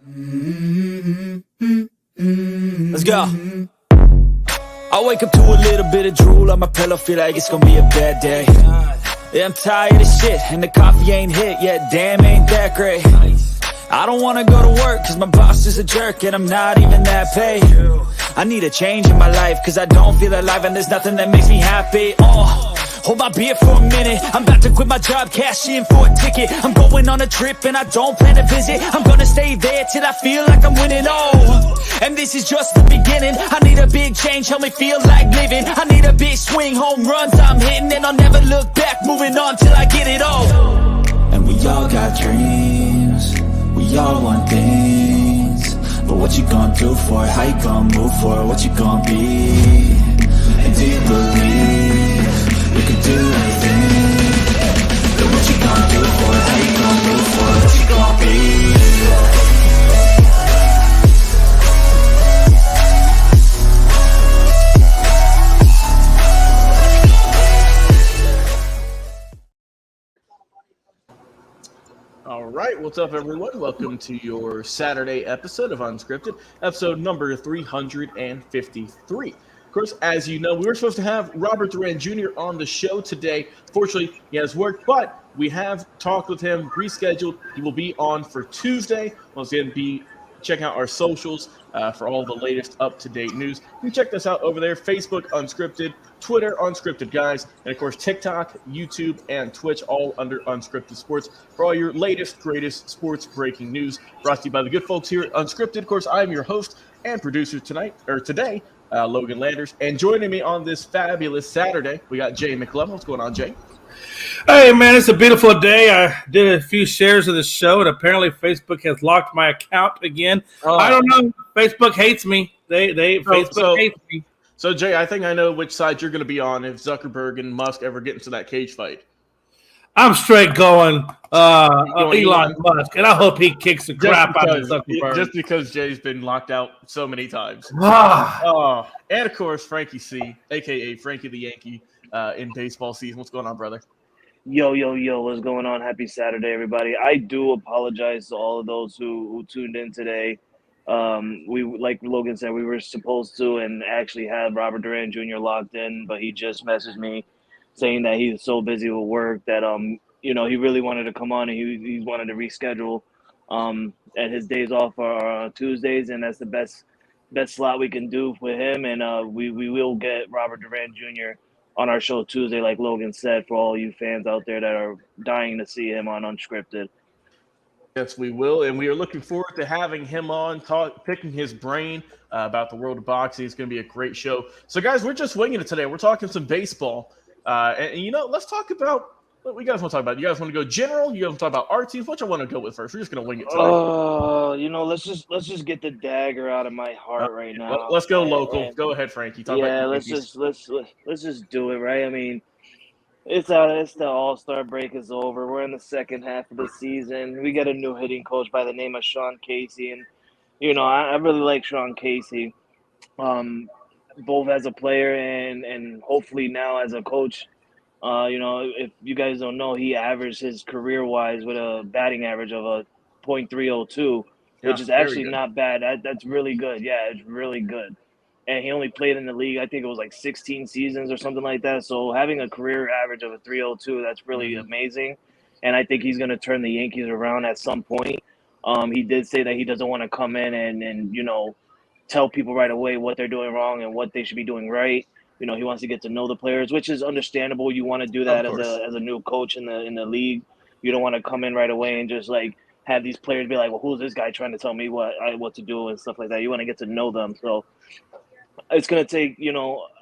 Let's go. I wake up to a little bit of drool on my pillow, feel like it's gonna be a bad day. Yeah, I'm tired of shit, and the coffee ain't hit yet, damn, ain't that great. I don't wanna go to work, cause my boss is a jerk, and I'm not even that paid. I need a change in my life, cause I don't feel alive, and there's nothing that makes me happy. Hold my beer for a minute, I'm about to quit my job, cash in for a ticket. I'm going on a trip and I don't plan to visit. I'm gonna stay there till I feel like I'm winning, and this is just the beginning. I need a big change, help me feel like living. I need a big swing, home runs I'm hitting, and I'll never look back, moving on till I get it all. And we all got dreams, we all want things, but what you gonna do for it? How you gonna move for it? What you gonna be? And do you believe you can do anything? But what you gonna do for it? How you gonna move for it? What you gonna be? All right, what's up, everyone? Welcome to your Saturday episode of Unscripted, episode number 353. Of course, as you know, we were supposed to have Robert Duran Jr. on the show today. Fortunately, he has work, but we have talked with him, rescheduled. He will be on for Tuesday. Once again, check out our socials for all the latest up-to-date news. You can check us out over there, Facebook Unscripted, Twitter Unscripted Guys, and of course TikTok, YouTube, and Twitch, all under Unscripted Sports for all your latest, greatest sports breaking news. Brought to you by the good folks here at Unscripted. Of course, I am your host and producer today, Logan Landers. And joining me on this fabulous Saturday, we got Jay McLovin. What's going on, Jay? Hey, man, it's a beautiful day. I did a few shares of the show, and apparently Facebook has locked my account again. I don't know. Facebook hates me. Facebook hates me. So, Jay, I think I know which side you're going to be on if Zuckerberg and Musk ever get into that cage fight. I'm straight going Elon Musk, and I hope he kicks the crap out of Zuckerberg. Just because Jay's been locked out so many times. And, of course, Frankie C., a.k.a. Frankie the Yankee, in baseball season. What's going on, brother? Yo, what's going on? Happy Saturday, everybody. I do apologize to all of those who tuned in today. We, like Logan said, we were supposed to and actually had Robert Duran Jr. locked in, but he just messaged me saying that he was so busy with work that he really wanted to come on, and he wanted to reschedule. And his days off are Tuesdays, and that's the best slot we can do with him. And we will get Robert Duran Jr. on our show Tuesday, like Logan said, for all you fans out there that are dying to see him on Unscripted. Yes, we will, and we are looking forward to having him on, picking his brain about the world of boxing. It's going to be a great show. So, guys, we're just winging it today. We're talking some baseball, and let's talk about what you guys want to talk about. You guys want to go general? You guys want to talk about our teams? What you want to go with first? We're just going to wing it today. Let's just get the dagger out of my heart right now. Let's go local. Go ahead, Frankie. Let's just do it, right? I mean, it's the All-Star break is over. We're in the second half of the season. We got a new hitting coach by the name of Sean Casey, and I really like Sean Casey, both as a player and hopefully now as a coach. If you guys don't know, he averaged his career-wise with a batting average of a .302, which is actually not bad. That's really good. Yeah, it's really good. And he only played in the league, I think it was like 16 seasons or something like that. So having a career average of a .302, that's really amazing. And I think he's going to turn the Yankees around at some point. He did say that he doesn't want to come in and tell people right away what they're doing wrong and what they should be doing right. He wants to get to know the players, which is understandable. You want to do that as a new coach in the league. You don't want to come in right away and just like have these players be like, well, who's this guy trying to tell me what to do and stuff like that. You want to get to know them. So it's going to take,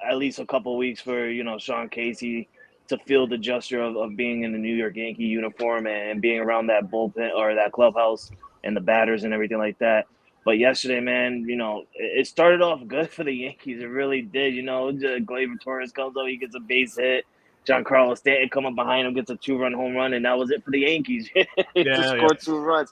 at least a couple of weeks for, Sean Casey to feel the gesture of being in the New York Yankee uniform and being around that bullpen or that clubhouse and the batters and everything like that. But yesterday, man, it started off good for the Yankees. It really did. Gleyber Torres comes up, he gets a base hit. Giancarlo Stanton come up behind him, gets a 2-run home run, and that was it for the Yankees. Scored 2 runs.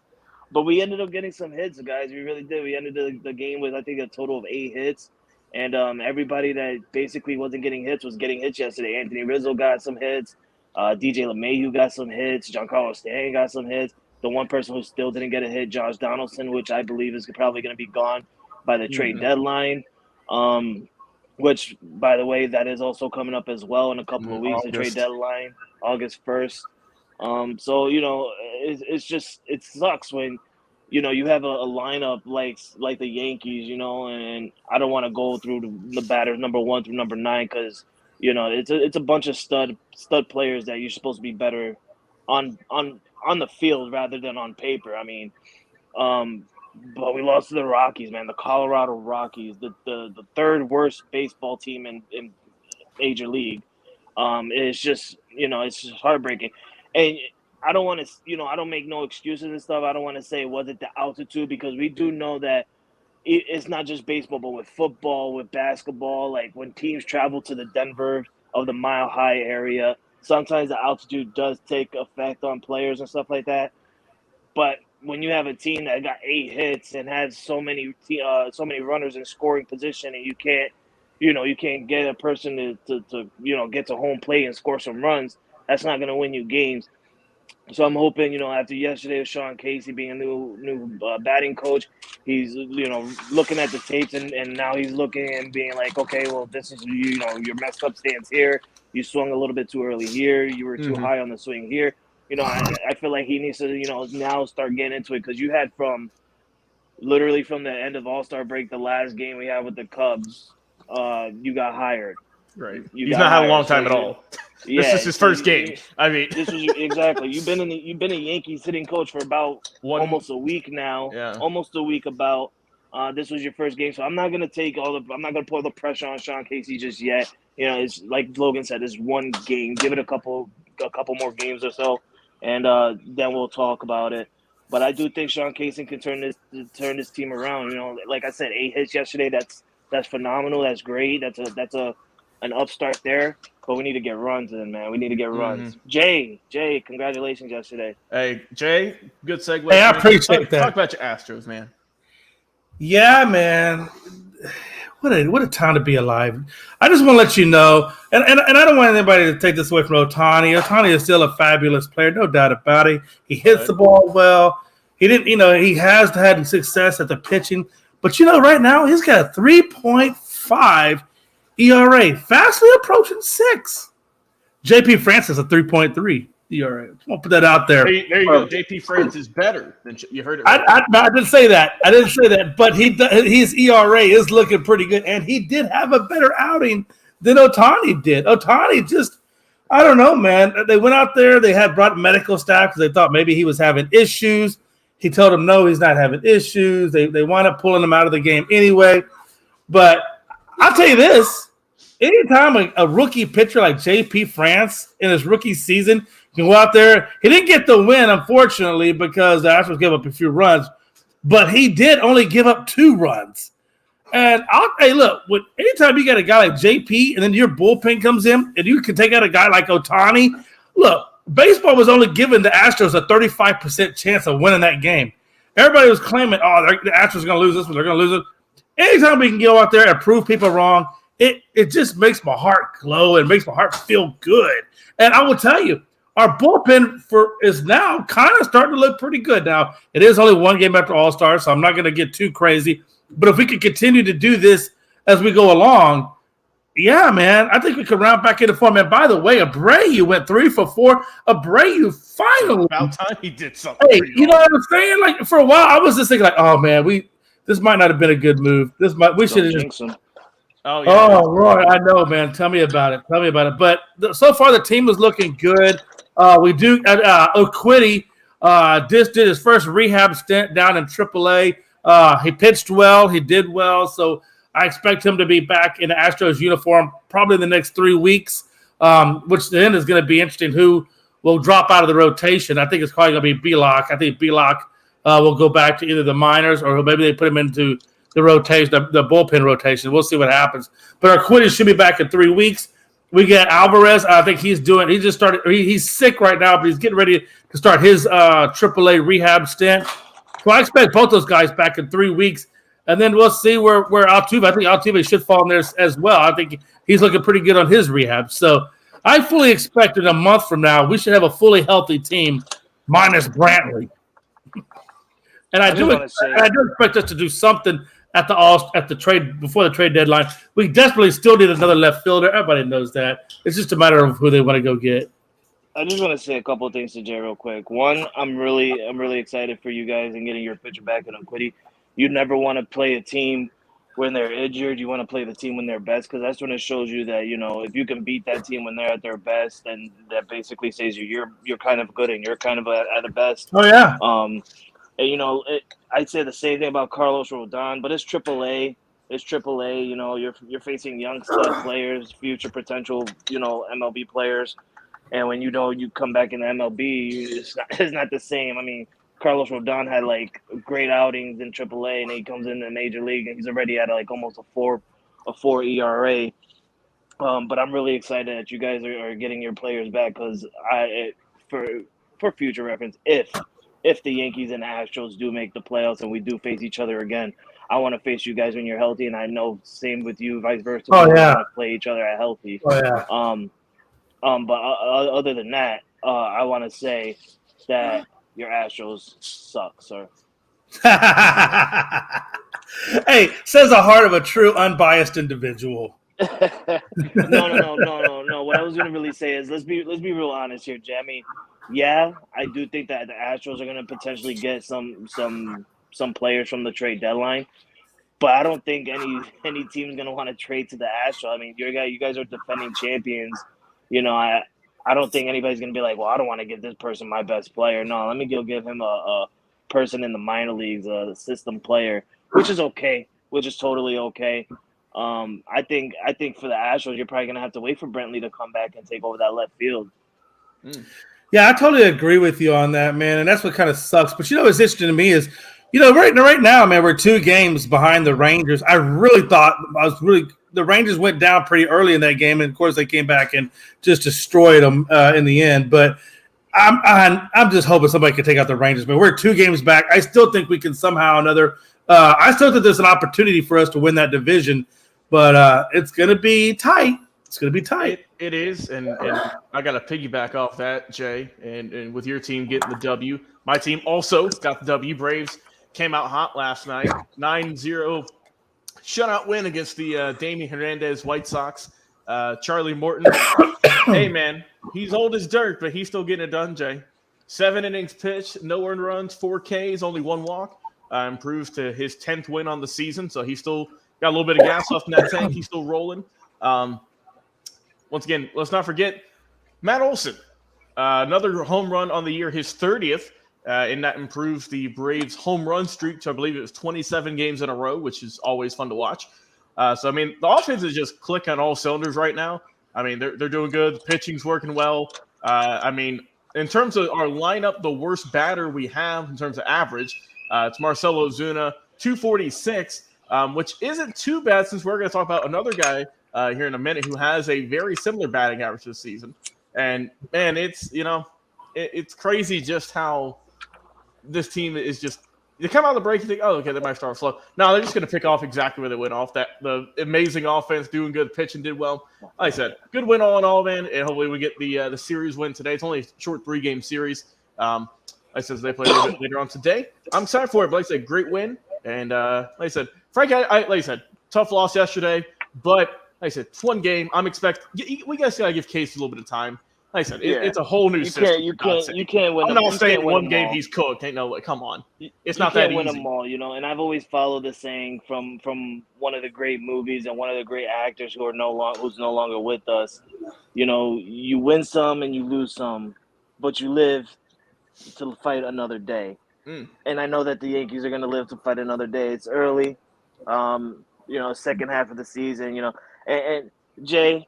But we ended up getting some hits, guys. We really did. We ended the game with, I think, a total of 8 hits. And everybody that basically wasn't getting hits was getting hits yesterday. Anthony Rizzo got some hits. DJ LeMahieu got some hits. Giancarlo Stanton got some hits. The one person who still didn't get a hit, Josh Donaldson, which I believe is probably going to be gone by the trade deadline. Which, by the way, that is also coming up as well in a couple of weeks. The trade deadline, August 1st. So it sucks when you have a lineup like the Yankees, and I don't want to go through the batters number 1 through number 9 because it's a bunch of stud players that you're supposed to be better on the field rather than on paper. I mean, but we lost to the Rockies, man. The Colorado Rockies, the third worst baseball team in Major League. It's just it's just heartbreaking, and I don't want to I don't make no excuses and stuff. I don't want to say was it the altitude, because we do know that it's not just baseball, but with football, with basketball, like when teams travel to the Denver of the Mile High area, sometimes the altitude does take effect on players and stuff like that. But when you have a team that got 8 hits and has so many runners in scoring position, and you can't get a person to get to home plate and score some runs, that's not going to win you games. So I'm hoping, after yesterday with Sean Casey being a new batting coach, he's, looking at the tapes and now he's looking and being like, okay, well, this is, your messed up stance here. You swung a little bit too early here. You were too high on the swing here. I feel like he needs to, now start getting into it, because you had literally from the end of All-Star break, the last game we had with the Cubs, you got hired. Right. He's not had a long time at all. Yeah, this is his first game. I mean, this was exactly. You've been a Yankees hitting coach for about almost a week now. Yeah. Almost a week about. This was your first game, so I'm not gonna I'm not gonna put all the pressure on Sean Casey just yet. It's like Logan said, it's one game. Give it a couple more games or so, and then we'll talk about it. But I do think Sean Casey can turn this team around. Like I said, 8 hits yesterday. That's phenomenal. That's great. That's an upstart there, but we need to get runs in, man. We need to get runs. Jay, congratulations yesterday. Hey, Jay, good segue. Hey, I appreciate that. Talk about your Astros, man. Yeah, man. What a time to be alive. I just want to let you know, and I don't want anybody to take this away from Ohtani. Ohtani is still a fabulous player, no doubt about it. He hits the ball well. He didn't, he has had success at the pitching. But, right now he's got a 3.5 ERA, fastly approaching 6. JP Francis a 3.3 ERA. I'll put that out there. There you go. JP Francis is better than you heard it. Right? I didn't say that. But his ERA is looking pretty good, and he did have a better outing than Ohtani did. Ohtani just, I don't know, man. They went out there. They had brought medical staff because they thought maybe he was having issues. He told them no, he's not having issues. They wound up pulling him out of the game anyway. But I'll tell you this. Anytime a rookie pitcher like J.P. France in his rookie season can go out there, he didn't get the win, unfortunately, because the Astros gave up a few runs, but he did only give up 2 runs. And look, anytime you got a guy like J.P. and then your bullpen comes in and you can take out a guy like Ohtani, look, baseball was only giving the Astros a 35% chance of winning that game. Everybody was claiming, the Astros are going to lose this one, they're going to lose it. Anytime we can go out there and prove people wrong, it just makes my heart glow and makes my heart feel good. And I will tell you, our bullpen is now kind of starting to look pretty good. Now, it is only one game after All-Star, so I'm not going to get too crazy. But if we could continue to do this as we go along, yeah, man, I think we could round back into form. And by the way, Abreu went 3 for 4. Abreu finally. About time he did something. Hey, you know what I'm saying? Like, for a while, I was just thinking, like, oh, man, this might not have been a good move. We should have just. Oh, yeah. Oh, Roy, I know, man. Tell me about it. But so far, the team is looking good. We do. O'Quitty just did his first rehab stint down in AAA. He pitched well. He did well. So I expect him to be back in the Astros uniform probably in the next 3 weeks, which then is going to be interesting who will drop out of the rotation. I think it's probably going to be Belock. I think Belock will go back to either the minors or maybe they put him into the rotation, the bullpen rotation. We'll see what happens. But our Quiddy should be back in 3 weeks. We get Alvarez. I think he just started. He's sick right now, but he's getting ready to start his AAA rehab stint. So I expect both those guys back in 3 weeks. And then we'll see where Altuve. I think Altuve should fall in there as well. I think he's looking pretty good on his rehab. So I fully expect in a month from now we should have a fully healthy team minus Brantley. And I do expect us to do something at the trade before the trade deadline. We desperately still need another left fielder. Everybody knows that. It's just a matter of who they want to go get. I just want to say a couple of things to Jay real quick. One, I'm really excited for you guys and getting your pitcher back in Quiddy. You never want to play a team when they're injured. You want to play the team when they're best, because that's when it shows you that, if you can beat that team when they're at their best, then that basically says you're kind of good and you're kind of at the best. Oh yeah. And I'd say the same thing about Carlos Rodon, but it's AAA. It's AAA. You're facing young stud players, future potential, MLB players. And when you come back in the MLB, it's not the same. I mean, Carlos Rodon had like great outings in AAA, and he comes in the major league, and he's already at like almost a 4 ERA. But I'm really excited that you guys are getting your players back, because for future reference, if the Yankees and the Astros do make the playoffs and we do face each other again, I want to face you guys when you're healthy, and I know same with you, vice versa. Oh yeah. We want to play each other at healthy. Oh yeah. But other than that, I want to say that your Astros suck, sir. Hey, says the heart of a true unbiased individual. No. What I was gonna really say is let's be real honest here, Jay. I mean, yeah, I do think that the Astros are gonna potentially get some players from the trade deadline, but I don't think any team's gonna want to trade to the Astros. I mean, you guys are defending champions. I don't think anybody's going to be like, well, I don't want to give this person my best player. No, let me give him a person in the minor leagues, a system player, which is okay, which is totally okay. I think for the Astros, you're probably going to have to wait for Brentley to come back and take over that left field. Yeah, I totally agree with you on that, man, and that's what kind of sucks. But what's interesting to me is, right now, man, we're 2 games behind the Rangers. I really thought the Rangers went down pretty early in that game, and of course they came back and just destroyed them in the end. But I'm just hoping somebody can take out the Rangers. Man, we're 2 games back. I still think we can somehow I still think there's an opportunity for us to win that division, but it's going to be tight. It's going to be tight. It is, and I got to piggyback off that, Jay, and with your team getting the W. My team also got the W. Braves came out hot last night, 9-0 shutout win against the Damian Hernandez White Sox. Charlie Morton, hey, man, he's old as dirt, but he's still getting it done, Jay. 7 innings pitched, no earned runs, 4 Ks, only 1 walk. Improves to his 10th win on the season, so he's still got a little bit of gas left in that tank. He's still rolling. Once again, let's not forget Matt Olson. Another home run on the year, his 30th. And that improves the Braves' home run streak to, I believe it was 27 games in a row, which is always fun to watch. So, I mean, the offense is just clicking on all cylinders right now. I mean, they're doing good. The pitching's working well. I mean, in terms of our lineup, the worst batter we have in terms of average, it's Marcelo Ozuna, 246, which isn't too bad since we're going to talk about another guy here in a minute who has a very similar batting average this season. And, man, it's crazy just how this team is just – you come out of the break and think, oh, okay, they might start slow. No, they're just going to pick off exactly where they went off. That the amazing offense, doing good, pitching did well. Like I said, good win all in all, man, and hopefully we get the series win today. It's only a short 3-game series. Like I said, they play a little bit later on today. I'm excited for it, but like I said, great win. And like I said, Frank, like I said, tough loss yesterday, but like I said, it's 1 game. We guys got to give Casey a little bit of time. Like I said, it's a whole new system. You can't win. I'm not saying 1 game he's cooked. Ain't no way. Come on, it's not that easy. You can't win them all, And I've always followed the saying from one of the great movies and one of the great actors who's no longer with us. You win some and you lose some, but you live to fight another day. And I know that the Yankees are going to live to fight another day. It's early, second half of the season. And Jay,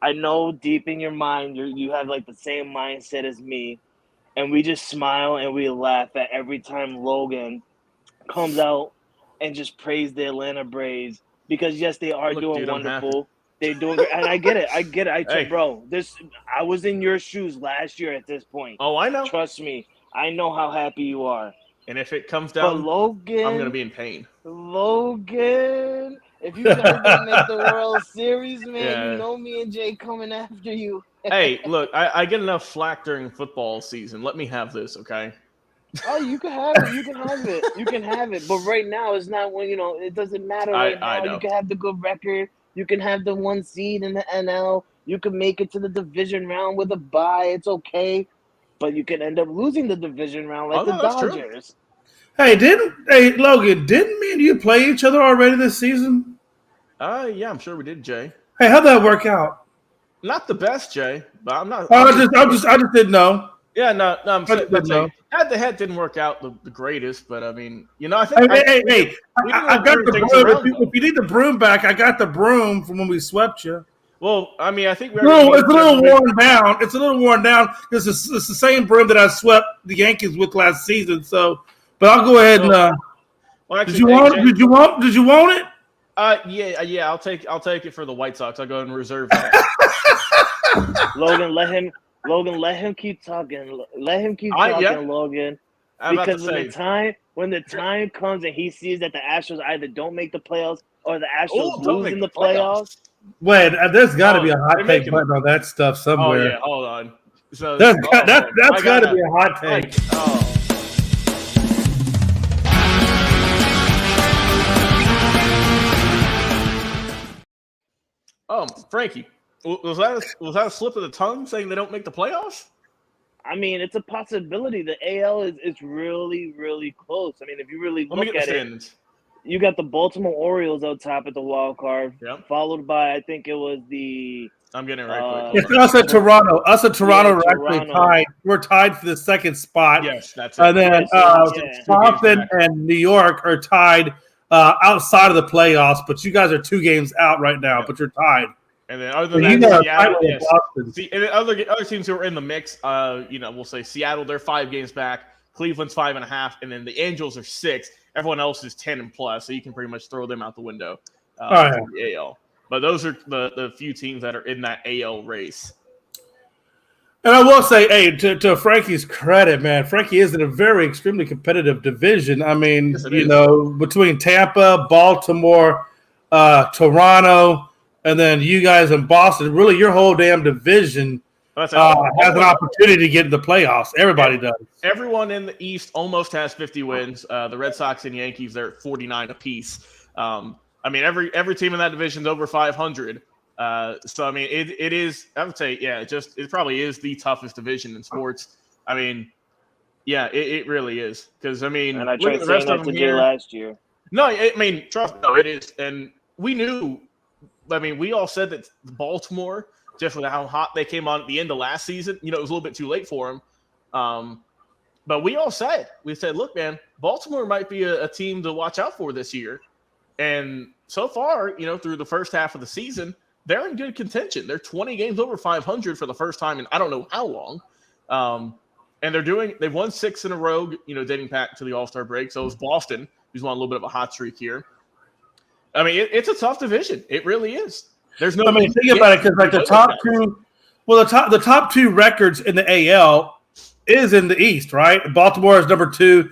I know deep in your mind you have like the same mindset as me, and we just smile and we laugh at every time Logan comes out and just praise the Atlanta Braves because yes, they are doing wonderful. They're doing great, and I get it. Hey. Bro, I was in your shoes last year at this point. Oh, I know. Trust me, I know how happy you are. And if it comes down, but Logan, I'm gonna be in pain. Logan. If you gotta make the World Series, man, you know me and Jay coming after you. Hey, look, I get enough flack during football season. Let me have this, okay? Oh, you can have it. You can have it. You can have it. But right now, it's not when it doesn't matter right I now. know. You can have the good record. You can have the 1 seed in the NL. You can make it to the division round with a bye. It's okay. But you can end up losing the division round like Oh, the no, that's true. Dodgers. Hey Logan, didn't me and you play each other already this season? Yeah, I'm sure we did, Jay. Hey, how'd that work out? Not the best, Jay, but I'm not. I just didn't know. Yeah, no, I'm I just didn't know. head to head didn't work out the greatest, but I mean, I think Hey! we I didn't got turn the things broom. around, If you need the broom back, I got the broom from when we swept you. well, I mean, I think we No, it's a little worn down. It's a little worn down because it's the same broom that I swept the Yankees with last season. So, but I'll go ahead and. Well, actually, Did you want it? Did you want it? Yeah. I'll take it for the White Sox. I'll go ahead and reserve that. Logan, let him keep talking. Let him keep talking, Logan. Because when the time comes and he sees that the Astros either don't make the playoffs or the Astros lose in the playoffs. Wait, there's got to be a hot take button on that stuff somewhere. Oh yeah, hold on. So that's got to be a hot take. Frankie, was that a slip of the tongue saying they don't make the playoffs? I mean, it's a possibility. The AL is really, really close. I mean, if you really look at it, you got the Baltimore Orioles out top at the wild card, followed by I think it was the. I'm getting it right quick. It's us at Toronto. Us at Toronto are actually tied. We're tied for the second spot. Yes, that's it. And then Boston and New York are tied outside of the playoffs, but you guys are 2 games out right now, but you're tied. And then other than that, Seattle, and the other teams who are in the mix, we'll say Seattle, they're 5 games back. Cleveland's 5.5, and then the Angels are 6. Everyone else is 10 and plus, so you can pretty much throw them out the window for the AL. But those are the few teams that are in that AL race. And I will say, hey, to Frankie's credit, man, Frankie is in a very extremely competitive division. I mean, between Tampa, Baltimore, Toronto, and then you guys in Boston, really your whole damn division has an opportunity to get in the playoffs. Everybody does. Everyone in the East almost has 50 wins. The Red Sox and Yankees, they're at 49 apiece. I mean, every team in that division is over 500. So I mean, it is. I would say, it probably is the toughest division in sports. I mean, it really is because I mean, and I tried saying that to Jay last year. No, I mean, trust me, it is, and we knew. I mean, we all said that Baltimore, just with how hot they came on at the end of last season, it was a little bit too late for them. But we said, look, man, Baltimore might be a team to watch out for this year. And so far, through the first half of the season, they're in good contention. They're 20 games over 500 for the first time in I don't know how long. And they've won 6 in a row, dating back to the All-Star break. So it's Boston, who's on a little bit of a hot streak here. I mean, it's a tough division. It really is. There's no. I mean, think about it, because like the top 2 records in the AL is in the East, right? Baltimore is number 2.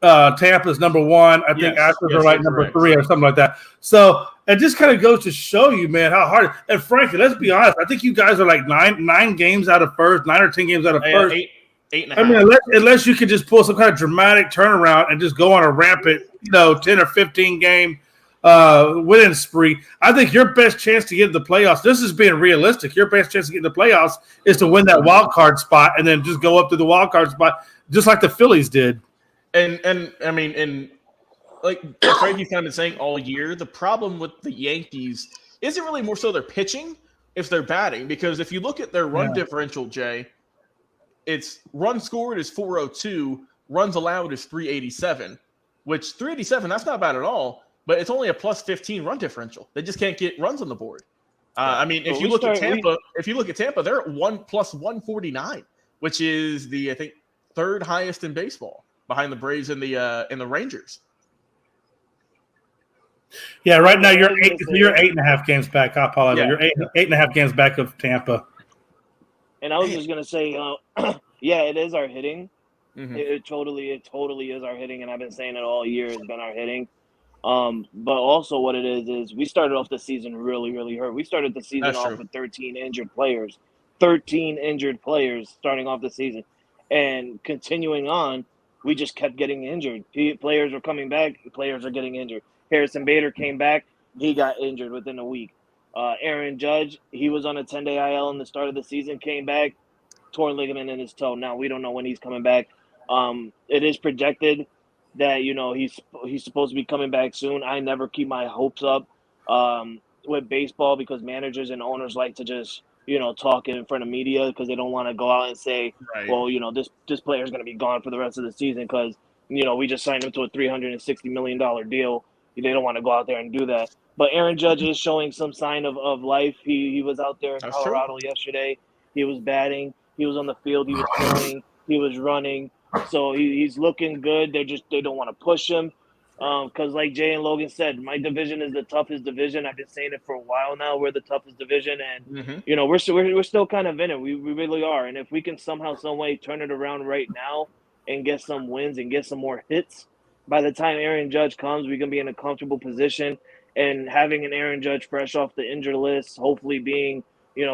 Tampa is number 1. I think Astros are like number 3 or something like that. So it just kind of goes to show you, man, how hard. And frankly, let's be honest. I think you guys are like 9 games out of first, 9 or 10 games out of first. 8.5. I mean, unless you could just pull some kind of dramatic turnaround and just go on a rampant, 10 or 15 game winning spree. I think your best chance to get in the playoffs, this is being realistic, your best chance to get in the playoffs is to win that wild card spot and then just go up to the wild card spot, just like the Phillies did. And I mean, and like Frankie's kind of been saying all year, the problem with the Yankees isn't really more so their pitching, it's their batting. Because if you look at their run differential, Jay, it's runs scored is 402, runs allowed is 387, which 387, that's not bad at all. But it's only a plus 15 run differential. They just can't get runs on the board. I mean, if you look at Tampa, they're at plus 149, which is the I think 3rd highest in baseball, behind the Braves and the Rangers. Yeah, right now you're 8.5 games back. I apologize. You're 8.5 games back of Tampa. And I was just gonna say, it is our hitting. Mm-hmm. It totally is our hitting, and I've been saying it all year. It's been our hitting. But also what it is we started off the season really, really hurt. We started the season with 13 injured players. 13 injured players starting off the season. And continuing on, we just kept getting injured. Players were coming back, players are getting injured. Harrison Bader came back, he got injured within a week. Aaron Judge, he was on a 10-day IL in the start of the season, came back, torn ligament in his toe. Now we don't know when he's coming back. It is projected that he's supposed to be coming back soon. I never keep my hopes up with baseball because managers and owners like to just talk in front of media because they don't want to go out and say, Right. well, this player is going to be gone for the rest of the season because we just signed him to a $360 million deal. They don't want to go out there and do that. But Aaron Judge is showing some sign of life. He was out there in That's Colorado yesterday. He was batting. He was on the field. He was throwing. He was running. So he's looking good. They don't want to push him because, like Jay and Logan said, my division is the toughest division. I've been saying it for a while now. We're the toughest division, and we're still kind of in it. We really are. And if we can somehow, some way turn it around right now and get some wins and get some more hits, by the time Aaron Judge comes, we can be in a comfortable position. And having an Aaron Judge fresh off the injured list, hopefully being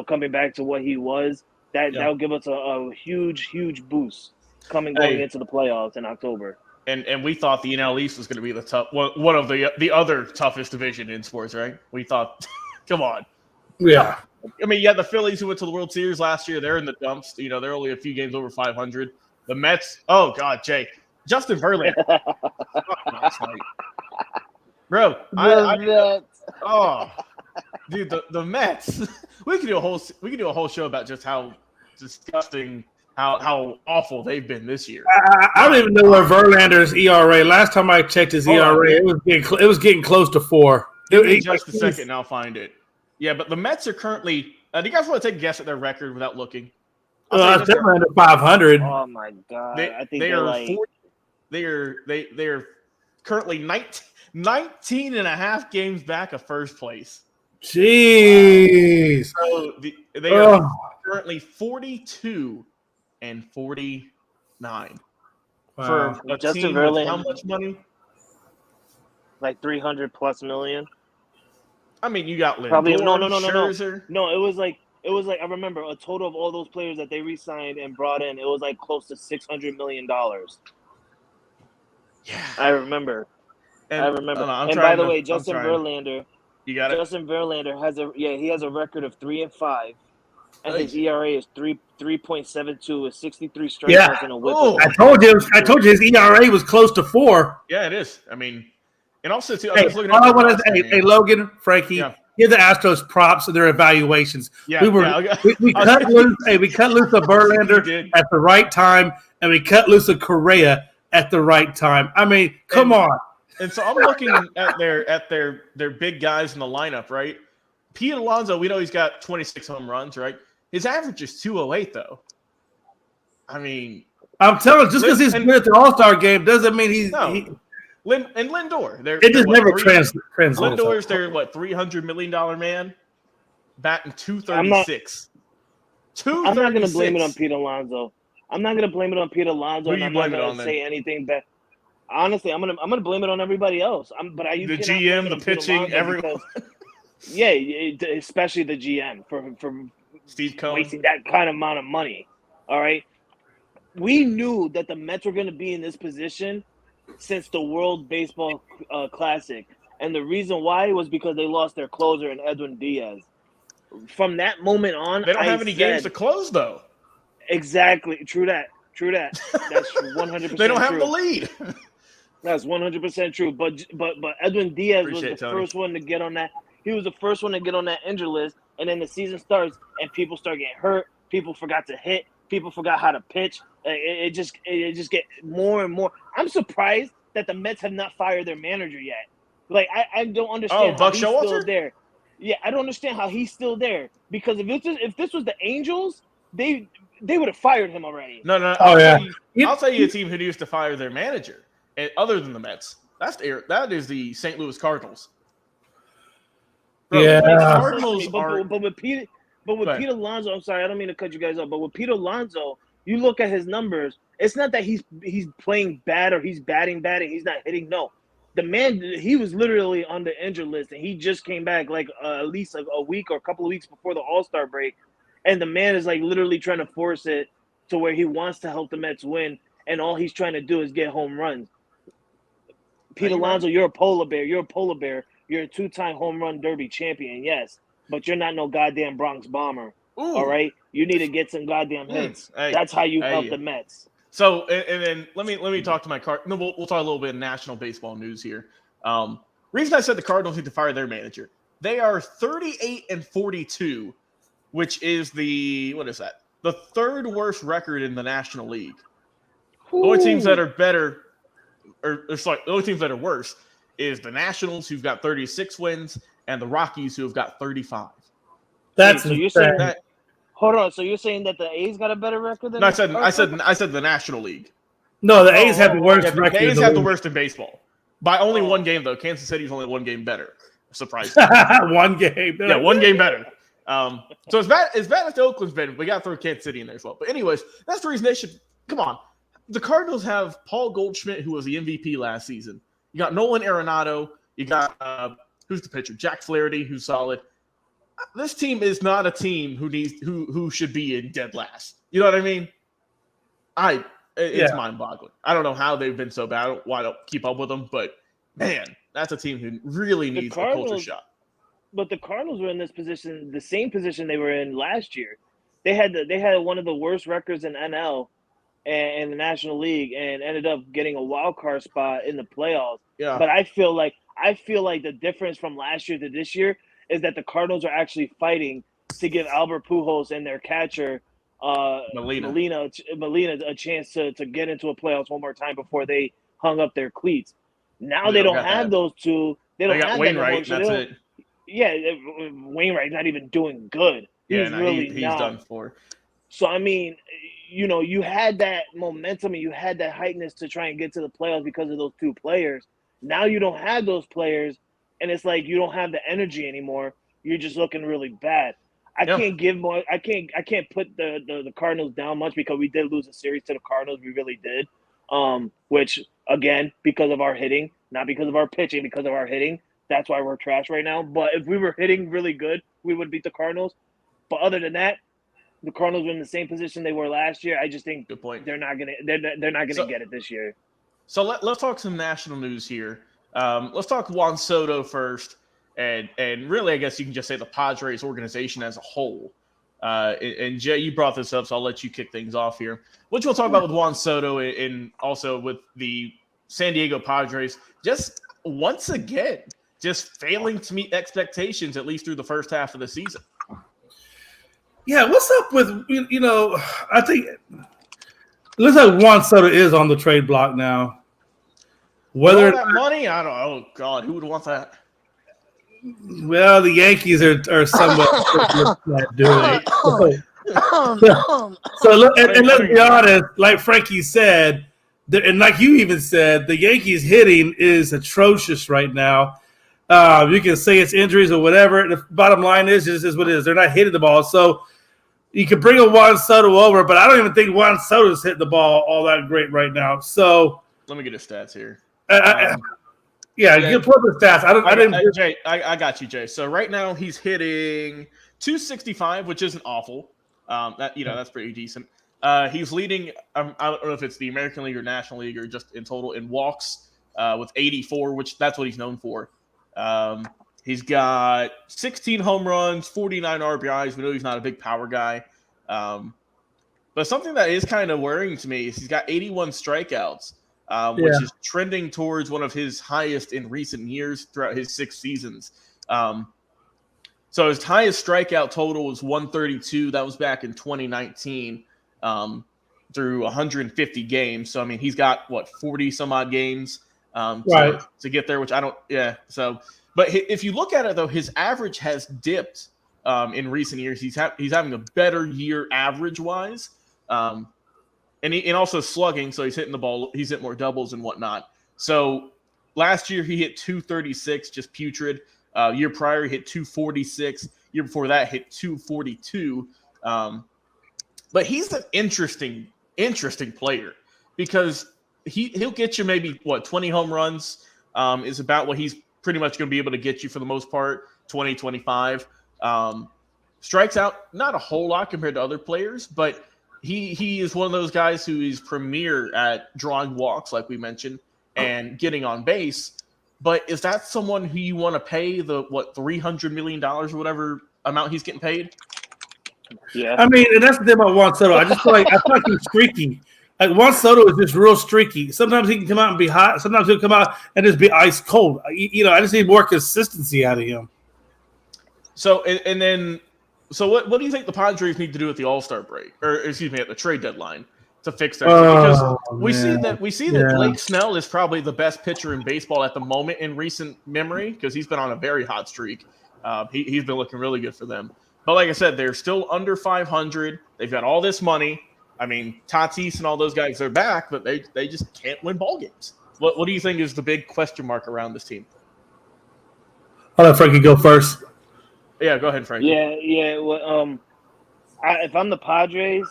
coming back to what he was, that'll give us a huge boost going into the playoffs in October. And we thought the NL East was going to be the tough one of the other toughest division in sports, right? We thought, come on, Yeah. I mean, you had the Phillies who went to the World Series last year. They're in the dumps. They're only a few games over 500. The Mets. Oh God, Jay, Justin Verlander. Last night. Bro, dude, the Mets. We could do a whole show about just how disgusting, how awful they've been this year. I don't even know where Verlander's ERA. Last time I checked his ERA, it was getting close to 4. Give me just a second, and I'll find it. Yeah, but the Mets are currently. Do you guys want to take a guess at their record without looking? They're under 500. Oh my God! I think they are like 40, they are currently 19 and a half games back of first place. Jeez. So they are currently 42 and 49 for a Justin team Verlander, with how much money? Like 300+ million. I mean, you got Lindor, Probably no. Scherzer. No, it was like I remember a total of all those players that they re-signed and brought in. It was like close to $600 million. Yeah, I remember. And by the way, Justin Verlander. You got it. Justin Verlander has a record of 3-5, and his ERA is 3.72 with 63 strikeouts and a whip. I told you his ERA was close to 4. Yeah, it is. I mean, and also too. Hey, Logan, Frankie, give the Astros props of their evaluations. Yeah, we cut loose. Hey, we cut loose a Verlander at the right time, and we cut loose a Correa at the right time. I mean, come on. And so I'm looking at their big guys in the lineup, right? Pete Alonso, we know he's got 26 home runs, right? His average is 208, though. I mean, I'm telling you, just because he's good at the All-Star game doesn't mean he's. No. And Lindor, it just never translates. Lindor's their $300 million man, batting 236. I'm not going to blame it on Pete Alonso. I'm not going to blame it on Pete Alonso. Who you blame it on? Say anything bad. Honestly, I'm gonna blame it on everybody else. The GM, the pitching, everyone. Yeah, especially the GM for Steve Cohen wasting that kind of amount of money. All right, we knew that the Mets were going to be in this position since the World Baseball Classic, and the reason why was because they lost their closer in Edwin Diaz. From that moment on, they don't have any games to close, though. Exactly, true that. That's 100%. They don't have the lead. That's 100% true. But Edwin Diaz was the Tony. first one to get on that. He was the first one to get on that injury list, and then the season starts, and people start getting hurt. People forgot to hit. People forgot how to pitch. It just get more and more. I'm surprised that the Mets have not fired their manager yet. Like I don't understand how he's still there. Yeah, I don't understand how he's still there because if this was the Angels, they would have fired him already. No. I'll tell you a team who needs to fire their manager. And other than the Mets, that is the St. Louis Cardinals. Bro, yeah, Cardinals but with Pete Alonso, I'm sorry, I don't mean to cut you guys off, but with Pete Alonso, you look at his numbers. It's not that he's playing bad or he's batting bad and he's not hitting. No, the man, he was literally on the injured list and he just came back like at least a week or a couple of weeks before the All-Star break, and the man is like literally trying to force it to where he wants to help the Mets win. and all he's trying to do is get home runs. Pete Are you Alonso, you're a polar bear. You're a polar bear. You're a 2-time home run derby champion, yes, but you're not no goddamn Bronx Bomber. Ooh. All right, you need to get some goddamn hits. Hey, That's how you hey. help the Mets. So, and then let me talk to my card. No, we'll talk a little bit of national baseball news here. Reason I said the Cardinals need to fire their manager. They are 38-42, which is the third worst record in the National League. The only teams that are better, the only teams that are worse is the Nationals, who've got 36 wins, and the Rockies, who have got 35. That's so you're saying that. Hold on. So you're saying that the A's got a better record than? No, I said the National League. No, the A's have the worst record. The A's have the worst in baseball by only one game though. Kansas City's only one game better. Surprise! One game. Yeah, one game better. So as bad as the Oakland's been, we got to throw Kansas City in there as well. But anyways, that's the reason they should come on. The Cardinals have Paul Goldschmidt, who was the MVP last season. You got Nolan Arenado. You got who's the pitcher? Jack Flaherty, who's solid. This team is not a team who should be in dead last. You know what I mean? It's mind-boggling. I don't know how they've been so bad. Why don't keep up with them? But man, that's a team who really needs a culture shot. But the Cardinals were in this position, the same position they were in last year. They had one of the worst records in NL and the National League, and ended up getting a wild card spot in the playoffs. Yeah. But I feel like the difference from last year to this year is that the Cardinals are actually fighting to give Albert Pujols and their catcher Molina a chance to get into a playoffs one more time before they hung up their cleats. Now they don't have those two. They don't have Wainwright. That's it. Yeah, Wainwright's not even doing good. He's done for. So I mean, you had that momentum and you had that heightness to try and get to the playoffs because of those two players. Now you don't have those players. And it's like you don't have the energy anymore. You're just looking really bad. I can't give more. I can't put the Cardinals down much because we did lose a series to the Cardinals. We really did. Which again, because of our hitting, not because of our pitching, because of our hitting. That's why we're trash right now. But if we were hitting really good, we would beat the Cardinals. But other than that, the Cardinals were in the same position they were last year. I just think good point. They're not gonna get it this year. So let's talk some national news here. Let's talk Juan Soto first, and really, I guess you can just say the Padres organization as a whole. And Jay, you brought this up, so I'll let you kick things off here. What you want to talk about with Juan Soto and also with the San Diego Padres, just once again, just failing to meet expectations, at least through the first half of the season. Yeah, what's up with, I think it looks like Juan Soto is on the trade block now. Whether that money, I don't know. Oh, God, who would want that? Well, the Yankees are somewhat doing it. So look, and let's be honest, like Frankie said, and like you even said, the Yankees hitting is atrocious right now. You can say it's injuries or whatever. The bottom line is what it is. They're not hitting the ball. So you can bring a Juan Soto over, but I don't even think Juan Soto's hitting the ball all that great right now. So let me get his stats here. You pull up his stats. I got you, Jay. So right now he's hitting 265, which isn't awful. That's pretty decent. He's leading. I don't know if it's the American League or National League or just in total in walks with 84, which that's what he's known for. He's got 16 home runs, 49 RBIs. We know he's not a big power guy. But something that is kind of worrying to me is he's got 81 strikeouts, which is trending towards one of his highest in recent years throughout his 6 seasons. So his highest strikeout total was 132. That was back in 2019 through 150 games. So, I mean, he's got, 40 some odd games to get there, which I don't – yeah. So, but if you look at it, though, his average has dipped in recent years. He's having a better year average-wise. And also slugging, so he's hitting the ball. He's hitting more doubles and whatnot. So last year he hit 236, just putrid. Year prior he hit 246. Year before that hit 242. But he's an interesting player because he'll get you maybe 20 home runs is about what he's pretty much going to be able to get you for the most part. 20, 25. Strikes out not a whole lot compared to other players, but he is one of those guys who is premier at drawing walks, like we mentioned, and getting on base. But is that someone who you want to pay the $300 million or whatever amount he's getting paid? Yeah. I mean, and that's the thing about Juan Soto. I feel like he's streaky. Like Juan Soto is just real streaky. Sometimes he can come out and be hot. Sometimes he'll come out and just be ice cold. I just need more consistency out of him. So what do you think the Padres need to do at the All-Star break, or excuse me, at the trade deadline to fix that? Because we see that Blake Snell is probably the best pitcher in baseball at the moment in recent memory because he's been on a very hot streak. He's been looking really good for them. But like I said, they're still under 500. They've got all this money. I mean, Tatis and all those guys are back, but they just can't win ball games. What do you think is the big question mark around this team? I'll let Frankie go first. Yeah, go ahead, Frankie. Yeah. Well, if I'm the Padres,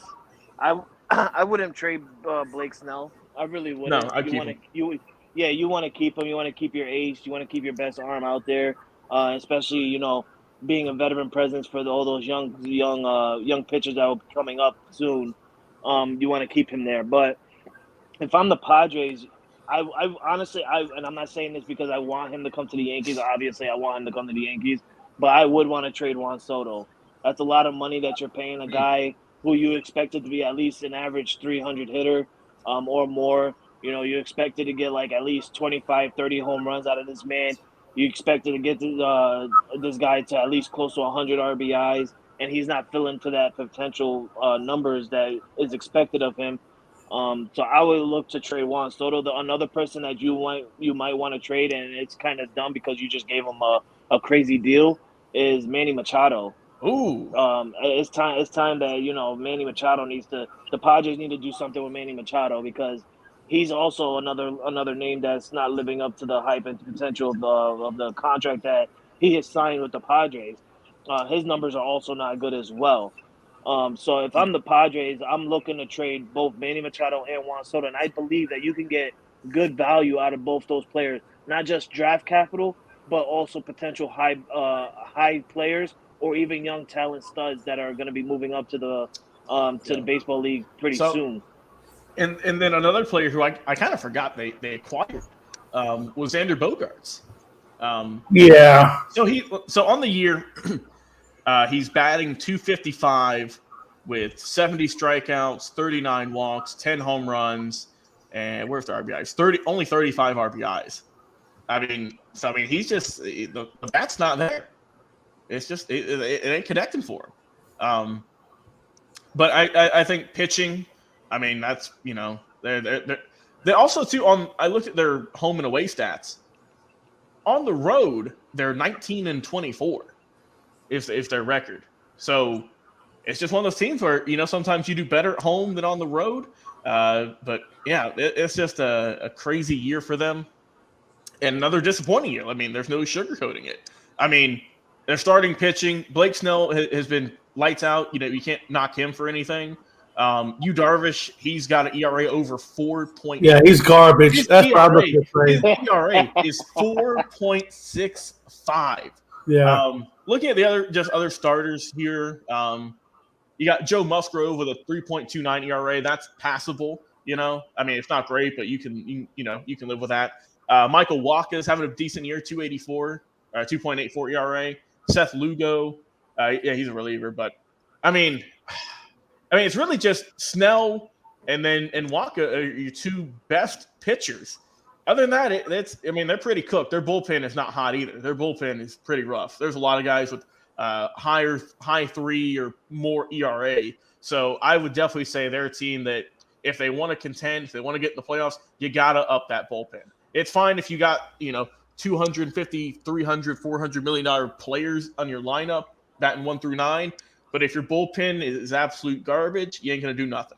I wouldn't trade Blake Snell. I really wouldn't. No, I'd keep him. You want to keep him. You want to keep your ace. You want to keep your best arm out there, especially being a veteran presence for all those young pitchers that will be coming up soon. You want to keep him there. But if I'm the Padres, I honestly, and I'm not saying this because I want him to come to the Yankees. Obviously, I want him to come to the Yankees. But I would want to trade Juan Soto. That's a lot of money that you're paying a guy who you expected to be at least an average 300 hitter or more. You expected to get like at least 25, 30 home runs out of this man. You expected to get this guy to at least close to 100 RBIs, and he's not filling to that potential numbers that is expected of him. So I would look to trade Juan Soto. Another person that you might want to trade, and it's kind of dumb because you just gave him a crazy deal, is Manny Machado. Ooh. It's time that Manny Machado the Padres need to do something with Manny Machado because he's also another name that's not living up to the hype and potential of the contract that he has signed with the Padres. His numbers are also not good as well. So if I'm the Padres, I'm looking to trade both Manny Machado and Juan Soto, and I believe that you can get good value out of both those players, not just draft capital, but also potential high players or even young talent studs that are going to be moving up to the baseball league pretty soon. And then another player who I kind of forgot they acquired was Xander Bogaerts. So on the year, he's batting .255 with 70 strikeouts, 39 walks, 10 home runs, and where's the RBIs? Only 35 RBIs. I mean, he's just the bat's not there. It's just it ain't connecting for him. But I think pitching. I mean, that's they also too I looked at their home and away stats. On the road, they're 19-24. If their record. So it's just one of those teams where sometimes you do better at home than on the road. But yeah, it's just a crazy year for them. And another disappointing year. I mean, there's no sugarcoating it. I mean, they're starting pitching. Blake Snell has been lights out. You can't knock him for anything. Yu Darvish, he's got an ERA over 4. Yeah, he's garbage. That's what I'm looking for. His ERA is 4.65. Yeah. Looking at the other starters here, you got Joe Musgrove with a 3.29 ERA. That's passable. I mean, it's not great, but you can live with that. Michael Wacha is having a decent year, 2.84 ERA. Seth Lugo, he's a reliever, but I mean, it's really just Snell and Wacha are your two best pitchers. Other than that, they're pretty cooked. Their bullpen is not hot either. Their bullpen is pretty rough. There's a lot of guys with high 3 or more ERA. So I would definitely say they're a team that if they want to contend, if they want to get in the playoffs, you got to up that bullpen. It's fine if you got, $250, $300, $400 million players on your lineup, batting 1 through 9. But if your bullpen is absolute garbage, you ain't going to do nothing.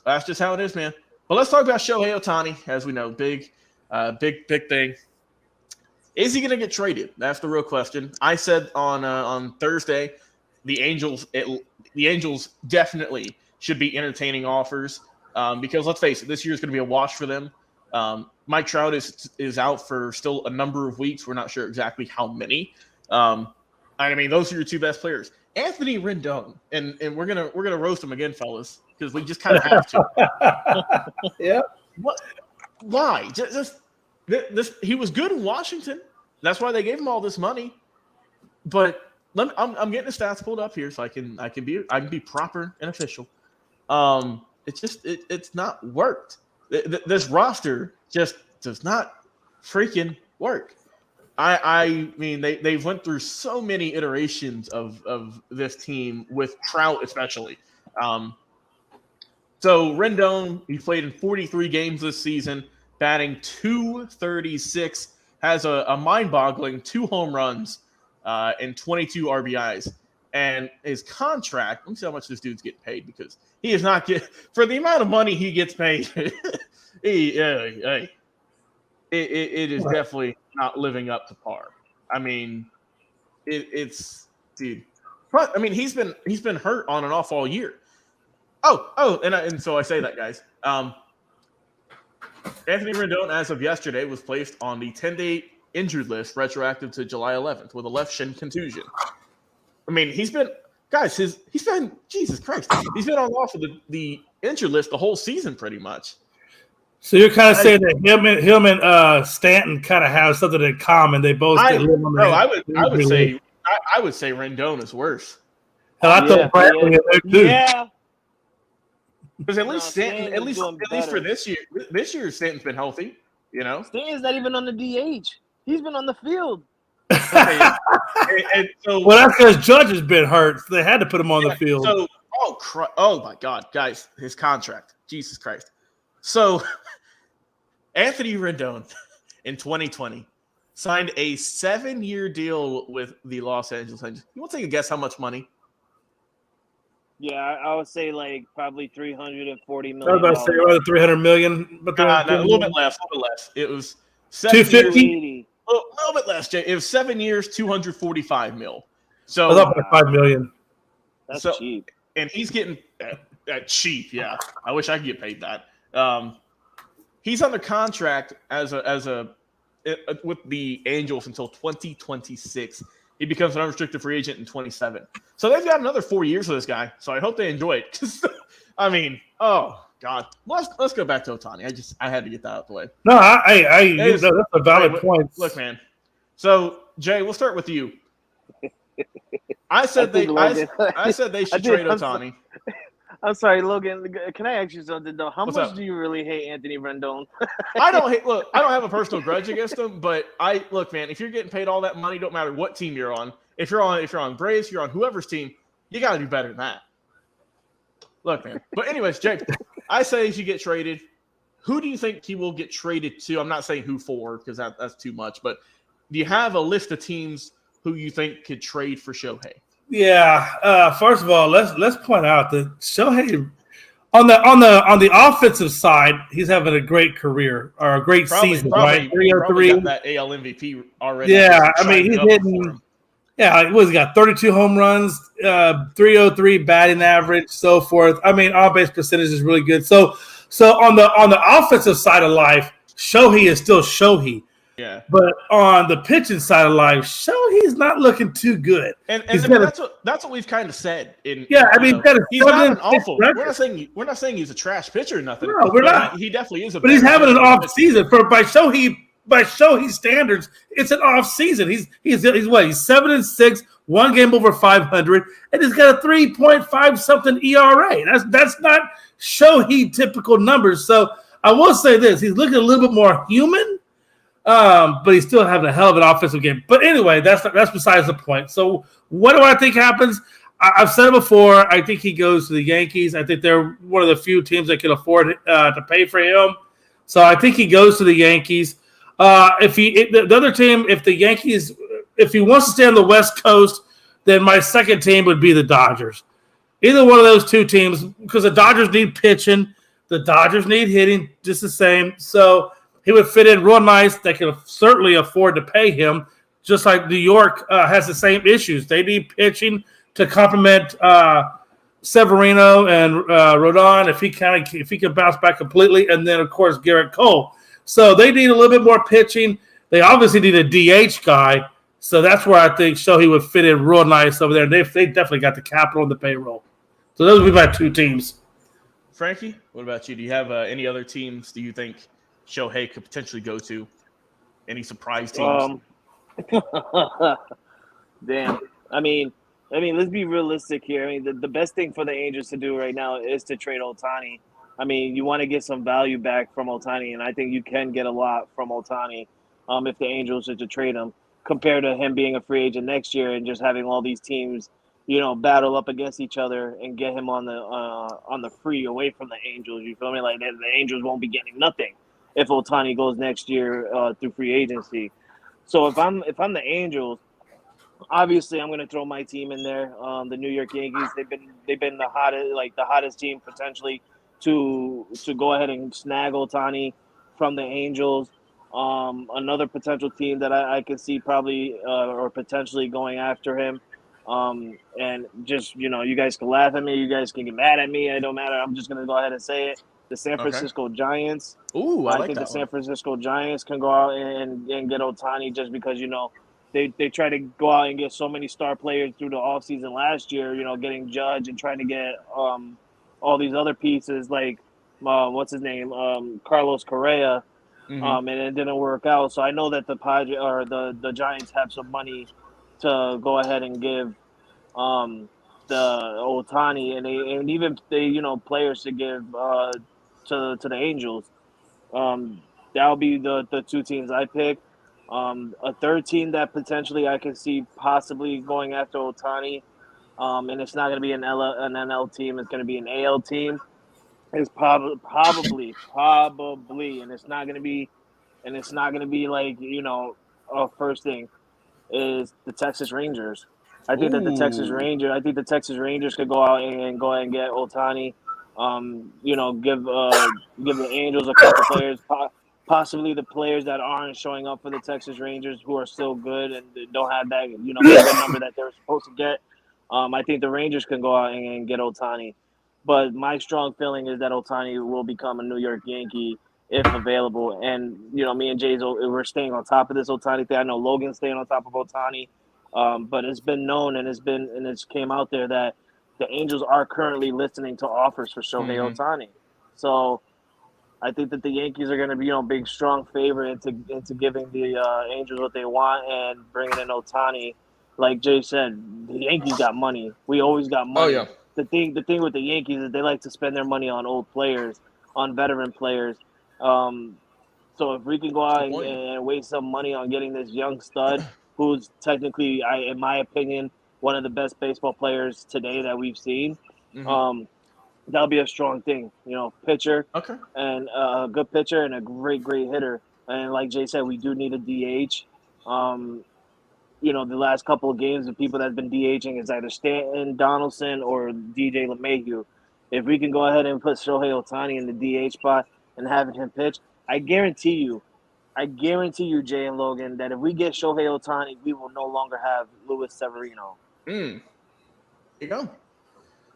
That's just how it is, man. But let's talk about Shohei Ohtani. As we know, big thing. Is he going to get traded? That's the real question. I said on Thursday, the Angels definitely should be entertaining offers because let's face it, this year is going to be a wash for them. Mike Trout is out for still a number of weeks. We're not sure exactly how many. I mean, those are your two best players. Anthony Rendon, and we're gonna roast him again, fellas, because we just kind of have to. Yeah. What? Why? Just this. He was good in Washington. That's why they gave him all this money. But I'm getting the stats pulled up here so I can be proper and official. It's not worked. This roster just does not freaking work. I mean, they've went through so many iterations of this team with Trout especially. So Rendon, he played in 43 games this season, batting .236, has a mind-boggling 2 home runs and 22 RBIs. And his contract, let me see how much this dude's getting paid, because he is not get for the amount of money he gets paid. It is definitely not living up to par. I mean, it's dude. I mean, he's been hurt on and off all year. And so I say that, guys. Anthony Rendon, as of yesterday, was placed on the 10-day injured list, retroactive to July 11th, with a left shin contusion. I mean, he's been Jesus Christ. He's been on off of the injured list the whole season, pretty much. So you're kind of saying that him and Stanton kind of have something in common. They both I would say Rendon is worse. Hell, I thought Bradley in there too. Yeah. Because at least Stanton, at least for this year, Stanton's been healthy. You know, Stanton's not even on the DH. He's been on the field. and so, well, that's because Judge has been hurt. So they had to put him on the field. So, oh my God, guys, his contract, Jesus Christ. So, Anthony Rendon in 2020 signed a 7-year deal with the Los Angeles Angels. You want to take a guess how much money? Yeah, I would say like probably $340 million. I was about to say around $300 million, but a little bit less. It was 250. A little bit less, Jay. It was 7 years, $245 million. So I thought about $5 million. That's cheap. And he's getting cheap. Yeah, I wish I could get paid that. He's under contract with the Angels until 2026. He becomes an unrestricted free agent in 27. So they've got another 4 years with this guy. So I hope they enjoy it. I mean, oh God, let's go back to Ohtani. I had to get that out of the way. No, that's a valid point. Look, man. So Jay, we'll start with you. I said they should trade Ohtani. I'm sorry, Logan. Can I ask you something though? How What's much up? do you really hate Anthony Rendon? I don't have a personal grudge against him, but look, man. If you're getting paid all that money, don't matter what team you're on. If you're on Braves, you're on whoever's team, you got to do better than that. Look, man. But anyways, Jake, I say he should get traded. Who do you think he will get traded to? I'm not saying who for, because that's too much. But do you have a list of teams who you think could trade for Shohei? Yeah. First of all, let's point out that Shohei on the offensive side, he's having a great career or a great season, right? 303. Got that AL MVP already. Yeah, I mean he's hitting. Yeah, he got 32 home runs, 303 batting average, so forth. I mean, on-base percentage is really good. So on the offensive side of life, Shohei is still Shohei. Yeah. But on the pitching side of life, Shohei's not looking too good. And that's what we've kind of said. He's not an awful. We're not saying he's a trash pitcher or nothing. No, we're not. He definitely is. But he's having an off season by Shohei standards. It's an off season. He's 7-6, 1 game over 500, and he's got a 3.5 something ERA. That's not Shohei typical numbers. So I will say this: he's looking a little bit more human. But he's still having a hell of an offensive game. But anyway, that's besides the point. So what do I think happens? I've said it before. I think he goes to the Yankees. I think they're one of the few teams that can afford to pay for him. So I think he goes to the Yankees. The other team, if he wants to stay on the West Coast, then my second team would be the Dodgers. Either one of those two teams, because the Dodgers need pitching, the Dodgers need hitting, just the same. So he would fit in real nice. They can certainly afford to pay him, just like New York has the same issues. They need pitching to complement Severino and Rodon if he can bounce back completely, and then of course Garrett Cole. So they need a little bit more pitching. They obviously need a DH guy So that's where I think Shohei would fit in real nice over there. They definitely got the capital and the payroll. So those would be my two teams. Frankie, what about you? Do you have any other teams do you think Shohei could potentially go to? Any surprise teams? Damn. I mean, let's be realistic here. I mean, the best thing for the Angels to do right now is to trade Ohtani. I mean, you want to get some value back from Ohtani, and I think you can get a lot from Ohtani if the Angels are to trade him, compared to him being a free agent next year and just having all these teams, battle up against each other and get him on the free away from the Angels. You feel me? Like the Angels won't be getting nothing if Ohtani goes next year through free agency. So if I'm the Angels, obviously I'm going to throw my team in there. The New York Yankees. They've been the hottest team potentially to go ahead and snag Ohtani from the Angels. Another potential team that I could see probably or potentially going after him. And just, you guys can laugh at me. You guys can get mad at me. It don't matter. I'm just going to go ahead and say it. The San Francisco Giants. Ooh, I like think that the San one. Francisco Giants can go out and get Ohtani just because, they try to go out and get so many star players through the offseason last year, getting Judge and trying to get all these other pieces like what's his name? Carlos Correa. And it didn't work out. So I know that the Giants have some money to go ahead and give the Ohtani and even players to give to the Angels. That'll be the two teams I pick. A third team that potentially I can see possibly going after Ohtani, and it's not going to be an NL team. It's going to be an AL team. It's probably, and it's not going to be, like first thing is the Texas Rangers. I think that the Texas Rangers could go out and go ahead and get Ohtani. Give the Angels a couple players, possibly the players that aren't showing up for the Texas Rangers who are still good and don't have that good number that they're supposed to get. I think the Rangers can go out and get Ohtani. But my strong feeling is that Ohtani will become a New York Yankee if available. And, me and Jay's, we're staying on top of this Ohtani thing. I know Logan's staying on top of Ohtani. But it's been known and it's came out there that the Angels are currently listening to offers for Shohei Ohtani. So I think that the Yankees are going to be, big, strong favorite into giving the Angels what they want and bringing in Ohtani. Like Jay said, the Yankees got money. We always got money. Oh, yeah. The thing with the Yankees is they like to spend their money on old players, on veteran players. So if we can go out and waste some money on getting this young stud, who's technically, in my opinion, one of the best baseball players today that we've seen, that'll be a strong thing. Pitcher, and a good pitcher and a great hitter. And like Jay said, we do need a DH. The last couple of games, the people that's been DHing is either Stanton, Donaldson, or DJ LeMahieu. If we can go ahead and put Shohei Ohtani in the DH spot and have him pitch, I guarantee you, Jay and Logan, that if we get Shohei Ohtani, we will no longer have Luis Severino. There you go.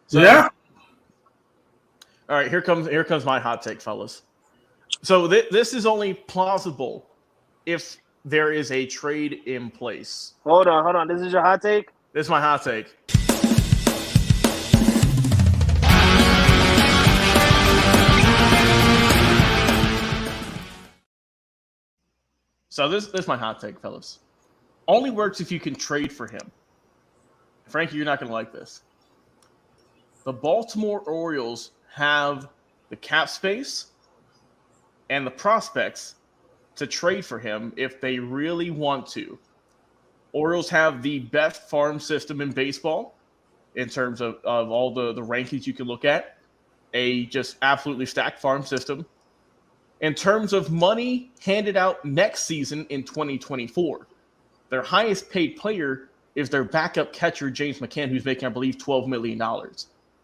So, yeah. All right, here comes my hot take, fellas. So this is only plausible if there is a trade in place. Hold on. This is your hot take? This is my hot take. So this is my hot take, fellas. Only works if you can trade for him. Frankie, you're not going to like this. The Baltimore Orioles have the cap space and the prospects to trade for him if they really want to. Orioles have the best farm system in baseball in terms of all the rankings you can look at. A just absolutely stacked farm system. In terms of money handed out next season in 2024, their highest paid player is their backup catcher, James McCann, who's making, I believe, $12 million.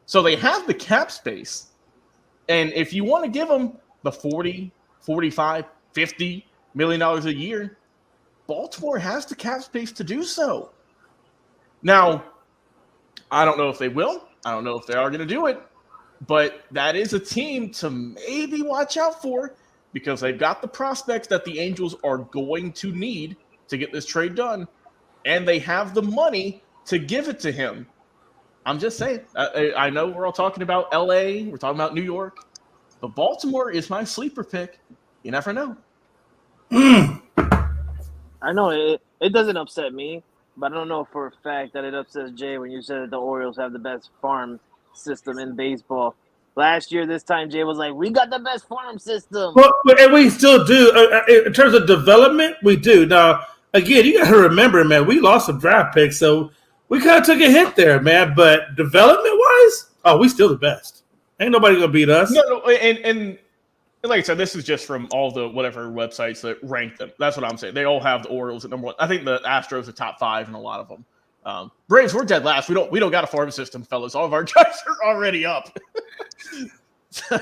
So they have the cap space. And if you want to give them the 40, 45, $50 million a year, Baltimore has the cap space to do so. Now, I don't know if they will. I don't know if they are going to do it. But that is a team to maybe watch out for because they've got the prospects that the Angels are going to need to get this trade done. and they have the money to give it to him. I'm just saying. I know we're all talking about LA, we're talking about New York, but Baltimore is my sleeper pick. You never know. I know it doesn't upset me, but I don't know for a fact that it upsets Jay when you said that the Orioles have the best farm system in baseball. Last year, this time, Jay was like, "We got the best farm system." And we still do. In terms of development, we do. Now, again, you got to remember, man, we lost some draft picks, so we kind of took a hit there, man. But development-wise, we still the best. Ain't nobody going to beat us. No, and like I said, this is just from all the whatever websites that rank them. That's what I'm saying. They all have the Orioles at number one. I think the Astros are top 5 in a lot of them. Braves, we're dead last. We don't got a farm system, fellas. All of our guys are already up. So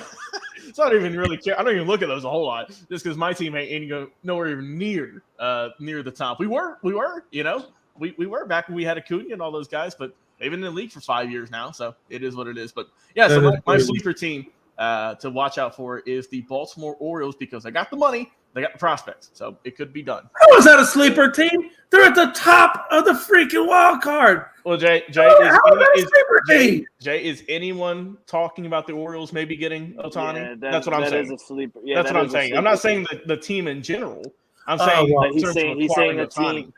I don't even really care. I don't even look at those a whole lot, just because my team ain't nowhere even near the top. We were, we were back when we had Acuna and all those guys, but they've been in the league for 5 years now, so it is what it is. But yeah, so my sleeper team to watch out for is the Baltimore Orioles, because they got the money, they got the prospects, so it could be done. How is that a sleeper team? They're at the top of the freaking wild card. Well, Jay, is anyone talking about the Orioles maybe getting Ohtani? Yeah, that's what I'm saying. That is a sleeper. Yeah, that's what I'm saying. I'm not saying the team in general. I'm saying he's saying a team.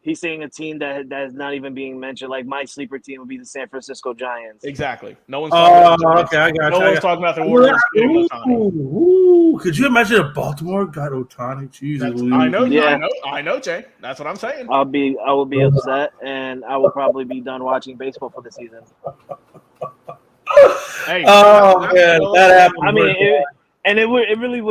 He's saying a team that is not even being mentioned. Like, my sleeper team would be the San Francisco Giants. Exactly. No one's talking about okay, I got no one's talking about the Orioles getting Ohtani. Could you imagine if Baltimore got Ohtani? Jesus, I know, Jay. That's what I'm saying. I will be upset, and I will probably be done watching baseball for the season. Hey, man, that happened. I mean, it really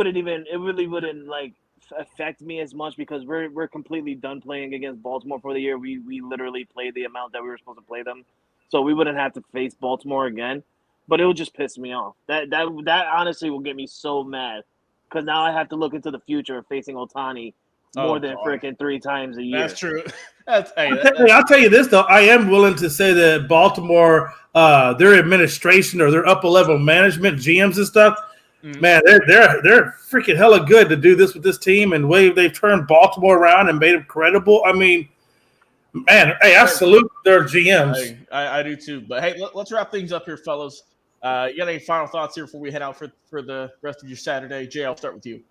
wouldn't like affect me as much, because we're completely done playing against Baltimore for the year. We literally played the amount that we were supposed to play them, so we wouldn't have to face Baltimore again. But it would just piss me off. That honestly will get me so mad, because now I have to look into the future of facing Ohtani more than freaking 3 times a year. That's true. I'll tell you this though, I am willing to say that Baltimore, their administration or their upper level management, GMs and stuff. Man, they're freaking hella good to do this with this team, and the way they've turned Baltimore around and made them credible. I mean, man, hey, I salute their GMs. I do too. But hey, let's wrap things up here, fellas. You got any final thoughts here before we head out for the rest of your Saturday? Jay, I'll start with you.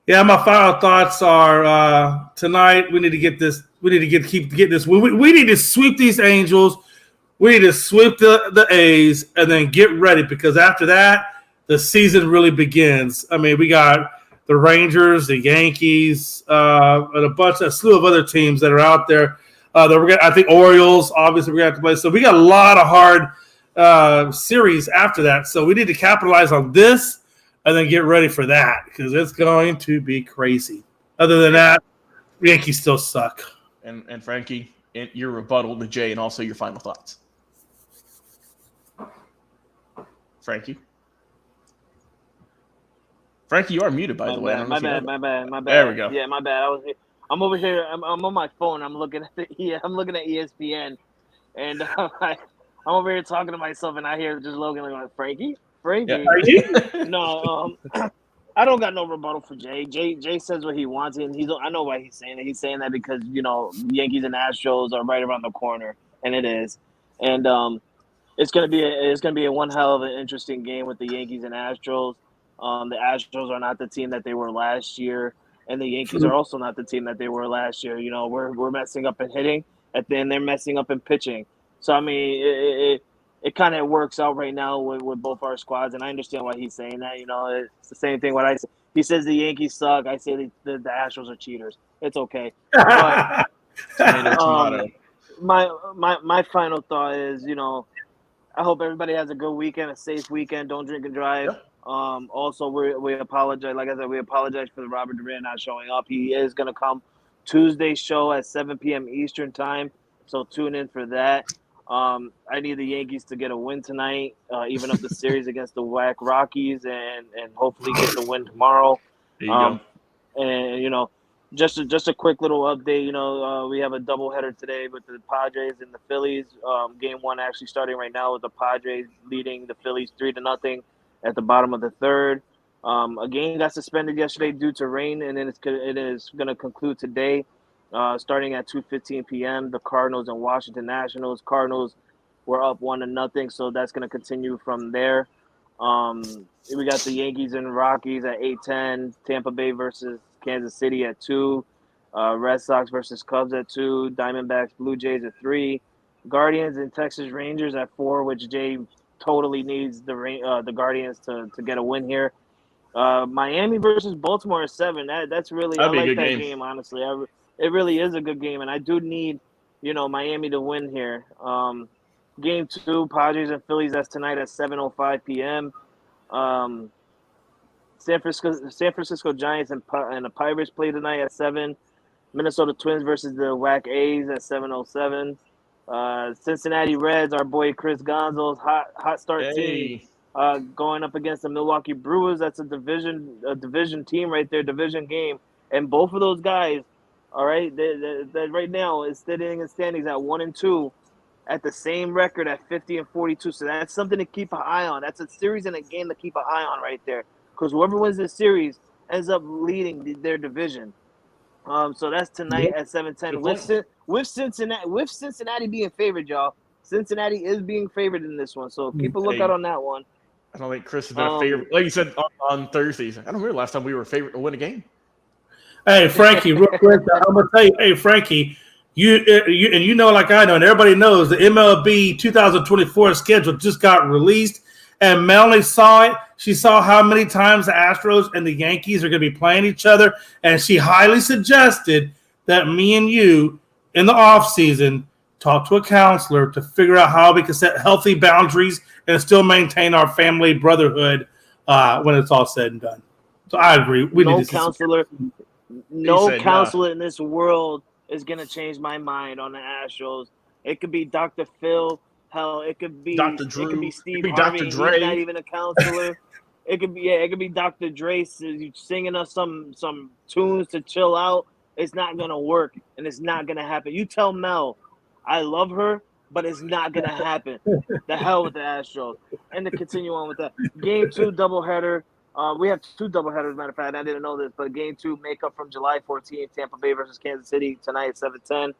Yeah, my final thoughts are tonight we need to get this. We need to keep this. We need to sweep these Angels. We need to sweep the A's and then get ready, because after that, the season really begins. I mean, we got the Rangers, the Yankees, and a slew of other teams that are out there. I think Orioles, obviously, we're going to have to play. So we got a lot of hard series after that. So we need to capitalize on this and then get ready for that, because it's going to be crazy. Other than that, Yankees still suck. And Frankie, your rebuttal to Jay, and also your final thoughts. Frankie, you are muted, by the way. My bad. There we go. Yeah, my bad. I'm over here. I'm on my phone. I'm looking at ESPN, and I'm over here talking to myself, and I hear just Logan going, Frankie. Yeah. No, I don't got no rebuttal for Jay. Jay says what he wants, and I know why he's saying that. He's saying that because Yankees and Astros are right around the corner, and it is, and it's gonna be a one hell of an interesting game with the Yankees and Astros. The Astros are not the team that they were last year, and the Yankees are also not the team that they were last year. We're messing up in hitting, and then they're messing up in pitching. So I mean, it kind of works out right now with both our squads, and I understand why he's saying that. It's the same thing. What I say, he says the Yankees suck. I say the Astros are cheaters. It's okay. But, my final thought is, I hope everybody has a good weekend, a safe weekend. Don't drink and drive. Yep. Also, we apologize. Like I said, we apologize for the Robert Durant not showing up. He is going to come Tuesday's show at 7 p.m. Eastern time, so tune in for that. I need the Yankees to get a win tonight, even up the series against the Whack Rockies, and hopefully get the win tomorrow. There you go. And just a quick little update. We have a doubleheader today with the Padres and the Phillies. Game 1 actually starting right now with the Padres leading the Phillies 3-0 at the bottom of the third. A game got suspended yesterday due to rain, and then it is going to conclude today. starting at 2:15 p.m. The Cardinals and Washington Nationals. Cardinals were up 1-0, so that's going to continue from there. We got the Yankees and Rockies at 8:10. Tampa Bay versus Kansas City at 2. Red Sox versus Cubs at 2. Diamondbacks, Blue Jays at 3. Guardians and Texas Rangers at 4, which Jay totally needs the Guardians to get a win here. Miami versus Baltimore at 7. That's really That'd be a like good that game. game, honestly. It really is a good game, and I do need Miami to win here. Game 2, Padres and Phillies. That's tonight at 7:05 p.m. San Francisco Giants and the Pirates play tonight at 7. Minnesota Twins versus the Whack A's at 7:07. Cincinnati Reds, our boy Chris Gonzo's hot start team, going up against the Milwaukee Brewers. That's a division team right there, division game. And both of those guys, all right, they right now is sitting in standings at 1-2, at the same record at 50 and 42. So that's something to keep an eye on. That's a series and a game to keep an eye on right there, because whoever wins this series ends up leading their division. So that's tonight at 7:10 with Cincinnati being favored, y'all. Cincinnati is being favored in this one, so keep a lookout on that one. I don't think Chris has been a favorite. Like you said on Thursdays, I don't remember last time we were a favorite to win a game. Hey, Frankie, real quick, I'm gonna tell you. Hey, Frankie, you know, like I know, and everybody knows, the MLB 2024 schedule just got released, and Melanie saw it. She saw how many times the Astros and the Yankees are going to be playing each other, and she highly suggested that me and you, in the offseason, talk to a counselor to figure out how we can set healthy boundaries and still maintain our family brotherhood when it's all said and done. So I agree. No counselor in this world is going to change my mind on the Astros. It could be Dr. Phil. Hell, it could be Dr. Drew. It could be Steve It could be Harvey. Dr. Dre. He's not even a counselor. It could be Dr. Dre singing us some tunes to chill out. It's not gonna work, and it's not gonna happen. You tell Mel, I love her, but it's not gonna happen. The hell with the Astros. And to continue on with that, Game 2 doubleheader. We have 2 doubleheaders. Matter of fact, I didn't know this, but Game 2 makeup from July 14th, Tampa Bay versus Kansas City tonight at 7:10.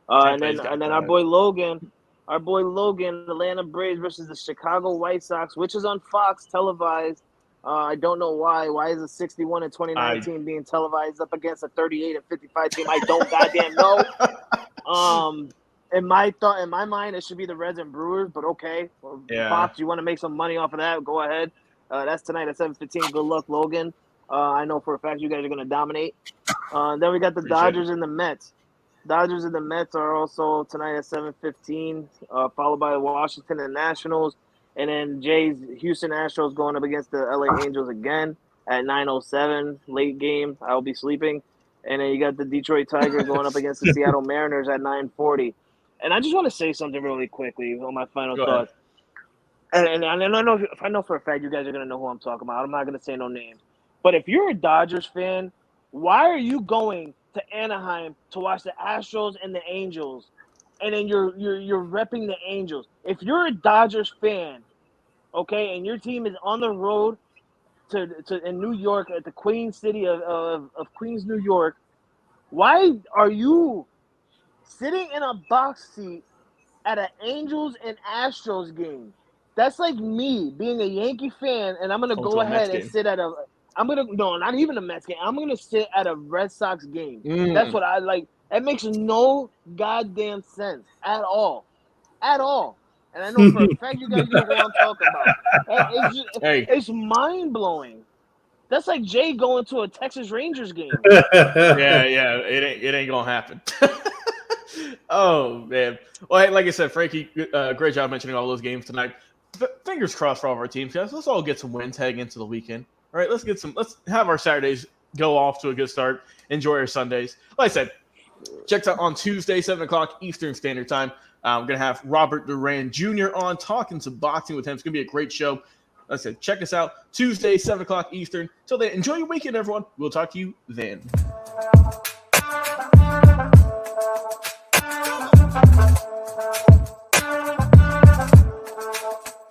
And then our boy Logan, Atlanta Braves versus the Chicago White Sox, which is on Fox, televised. I don't know why. Why is a 61 in 2019 being televised up against a 38 and 55 team? I don't goddamn know. In my mind, it should be the Reds and Brewers, but okay. Yeah. Fox, you want to make some money off of that? Go ahead. That's tonight at 7:15. Good luck, Logan. I know for a fact you guys are going to dominate. Then we got the Dodgers and the Mets. Dodgers and the Mets are also tonight at 7:15, followed by Washington and Nationals. And then Jay's Houston Astros going up against the LA Angels again at 9:07, late game. I'll be sleeping. And then you got the Detroit Tigers going up against the Seattle Mariners at 9:40. And I just want to say something really quickly on my final thoughts. And I know for a fact you guys are going to know who I'm talking about. I'm not going to say no names. But if you're a Dodgers fan, why are you going to Anaheim to watch the Astros and the Angels, and then you're repping the Angels? If you're a Dodgers fan, okay, and your team is on the road to in New York at the Queen City of Queens, New York, why are you sitting in a box seat at an Angels and Astros game? That's like me being a Yankee fan, and I'm gonna go ahead and sit at a. Not even a Mets game. I'm gonna sit at a Red Sox game. That's what I like. That makes no goddamn sense at all. And I know for a fact you guys know what I'm talking about. It's mind blowing. That's like Jay going to a Texas Rangers game. Yeah, it ain't gonna happen. Oh man. Well, hey, like I said, Frankie, great job mentioning all those games tonight. Fingers crossed for all of our teams, guys. Let's all get some wins heading into the weekend. All right, let's have our Saturdays go off to a good start. Enjoy our Sundays. Like I said, check us out on Tuesday, 7 o'clock Eastern Standard Time. We're going to have Robert Duran Jr. on talking some boxing with him. It's going to be a great show. Like I said, check us out Tuesday, 7 o'clock Eastern. Till then, enjoy your weekend, everyone. We'll talk to you then.